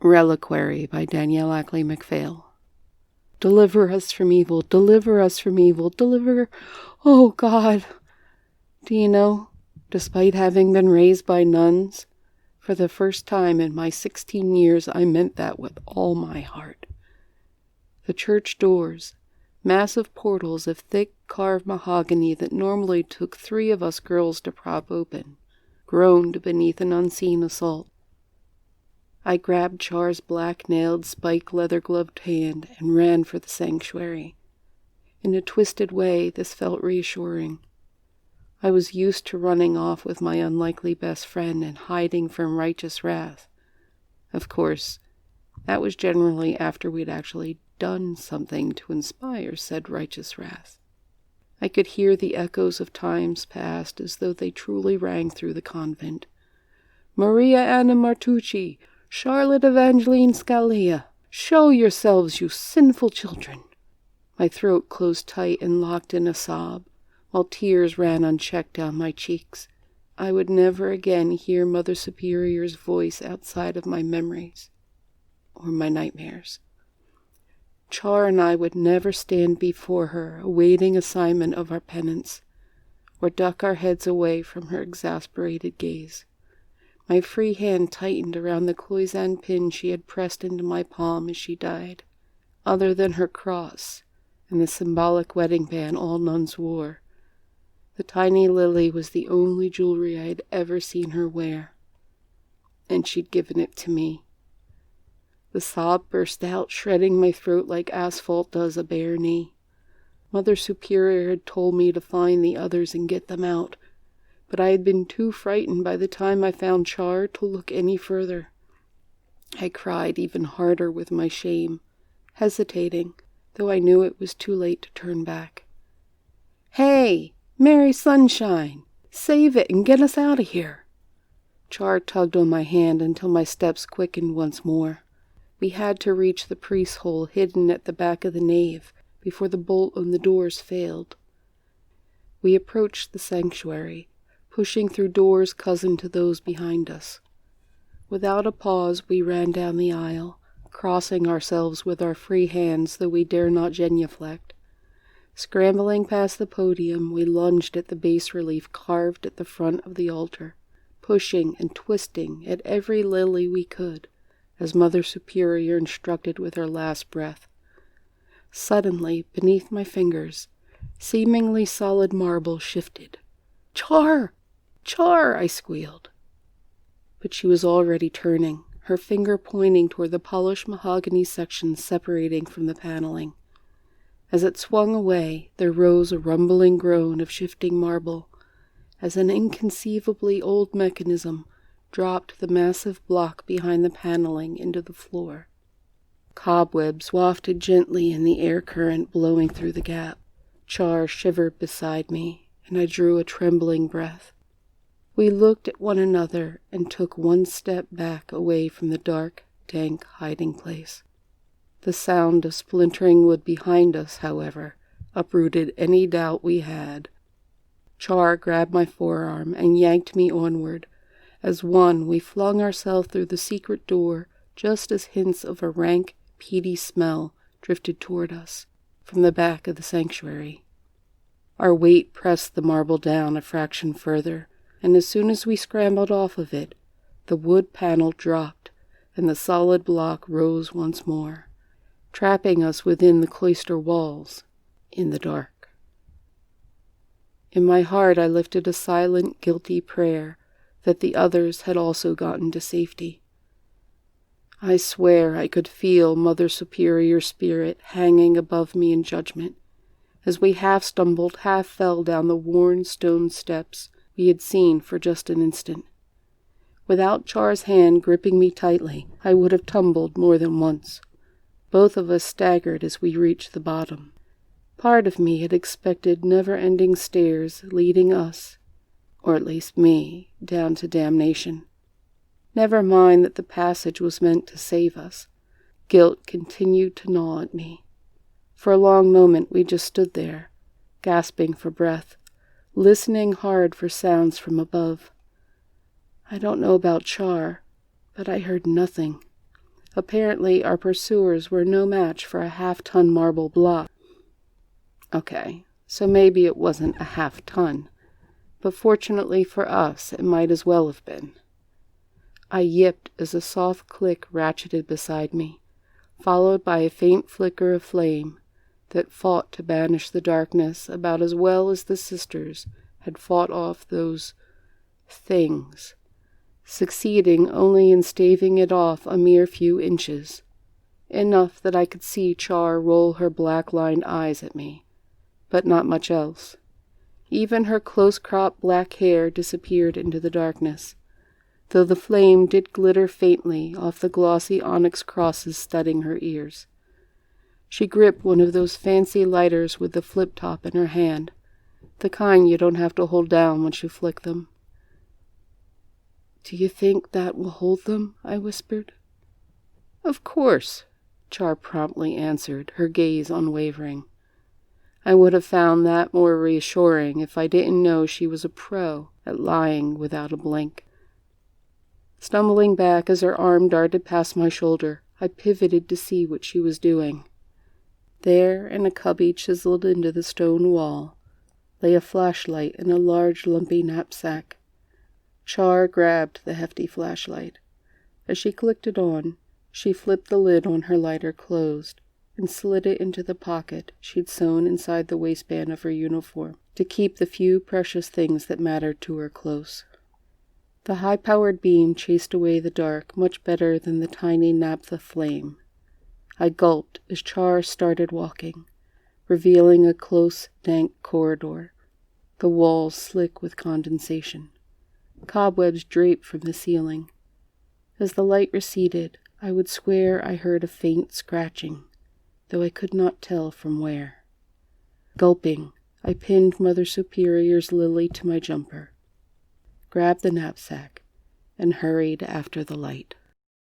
Reliquary by Danielle Ackley-McPhail. Deliver us from evil, deliver us from evil, deliver... Oh, God! Do you know, despite having been raised by nuns, for the first time in my 16 years I meant that with all my heart. The church doors, massive portals of thick carved mahogany that normally took 3 of us girls to prop open, groaned beneath an unseen assault. I grabbed Char's black-nailed, spike-leather-gloved hand and ran for the sanctuary. In a twisted way, this felt reassuring. I was used to running off with my unlikely best friend and hiding from righteous wrath. Of course, that was generally after we'd actually done something to inspire said righteous wrath. I could hear the echoes of times past as though they truly rang through the convent. Maria Anna Martucci, Charlotte Evangeline Scalia, show yourselves, you sinful children. My throat closed tight and locked in a sob, while tears ran unchecked down my cheeks. I would never again hear Mother Superior's voice outside of my memories, or my nightmares. Char and I would never stand before her, awaiting assignment of our penance, or duck our heads away from her exasperated gaze. My free hand tightened around the cloisonne pin she had pressed into my palm as she died. Other than her cross and the symbolic wedding band all nuns wore, the tiny lily was the only jewelry I had ever seen her wear, and she'd given it to me. The sob burst out, shredding my throat like asphalt does a bare knee. Mother Superior had told me to find the others and get them out, but I had been too frightened by the time I found Char to look any further. I cried even harder with my shame, hesitating, though I knew it was too late to turn back. Hey, Mary Sunshine, save it and get us out of here. Char tugged on my hand until my steps quickened once more. We had to reach the priest's hole hidden at the back of the nave before the bolt on the doors failed. We approached the sanctuary, pushing through doors cousin to those behind us. Without a pause, we ran down the aisle, crossing ourselves with our free hands, though we dare not genuflect. Scrambling past the podium, we lunged at the bas-relief carved at the front of the altar, pushing and twisting at every lily we could, as Mother Superior instructed with her last breath. Suddenly, beneath my fingers, seemingly solid marble shifted. Char! Char! I squealed. But she was already turning, her finger pointing toward the polished mahogany section separating from the paneling. As it swung away, there rose a rumbling groan of shifting marble, as an inconceivably old mechanism dropped the massive block behind the paneling into the floor. Cobwebs wafted gently in the air current blowing through the gap. Char shivered beside me, and I drew a trembling breath. We looked at one another and took one step back away from the dark, dank hiding place. The sound of splintering wood behind us, however, uprooted any doubt we had. Char grabbed my forearm and yanked me onward. As one, we flung ourselves through the secret door just as hints of a rank, peaty smell drifted toward us from the back of the sanctuary. Our weight pressed the marble down a fraction further, and as soon as we scrambled off of it, the wood panel dropped, and the solid block rose once more, trapping us within the cloister walls, in the dark. In my heart I lifted a silent, guilty prayer that the others had also gotten to safety. I swear I could feel Mother Superior's spirit hanging above me in judgment, as we half stumbled, half fell down the worn stone steps we had seen for just an instant. Without Char's hand gripping me tightly, I would have tumbled more than once. Both of us staggered as we reached the bottom. Part of me had expected never-ending stairs leading us, or at least me, down to damnation. Never mind that the passage was meant to save us. Guilt continued to gnaw at me. For a long moment we just stood there, gasping for breath, listening hard for sounds from above. I don't know about Char, but I heard nothing. Apparently, our pursuers were no match for a half-ton marble block. Okay, so maybe it wasn't a half-ton, but fortunately for us, it might as well have been. I yipped as a soft click ratcheted beside me, followed by a faint flicker of flame that fought to banish the darkness about as well as the sisters had fought off those things, succeeding only in staving it off a mere few inches, enough that I could see Char roll her black-lined eyes at me, but not much else. Even her close-cropped black hair disappeared into the darkness, though the flame did glitter faintly off the glossy onyx crosses studding her ears. She gripped one of those fancy lighters with the flip-top in her hand, the kind you don't have to hold down once you flick them. "Do you think that will hold them?" I whispered. "Of course," Char promptly answered, her gaze unwavering. I would have found that more reassuring if I didn't know she was a pro at lying without a blink. Stumbling back as her arm darted past my shoulder, I pivoted to see what she was doing. There, in a cubby chiseled into the stone wall, lay a flashlight in a large lumpy knapsack. Char grabbed the hefty flashlight. As she clicked it on, she flipped the lid on her lighter closed and slid it into the pocket she'd sewn inside the waistband of her uniform to keep the few precious things that mattered to her close. The high-powered beam chased away the dark much better than the tiny naphtha flame. I gulped as Char started walking, revealing a close, dank corridor, the walls slick with condensation. Cobwebs draped from the ceiling. As the light receded, I would swear I heard a faint scratching, though I could not tell from where. Gulping, I pinned Mother Superior's lily to my jumper, grabbed the knapsack, and hurried after the light.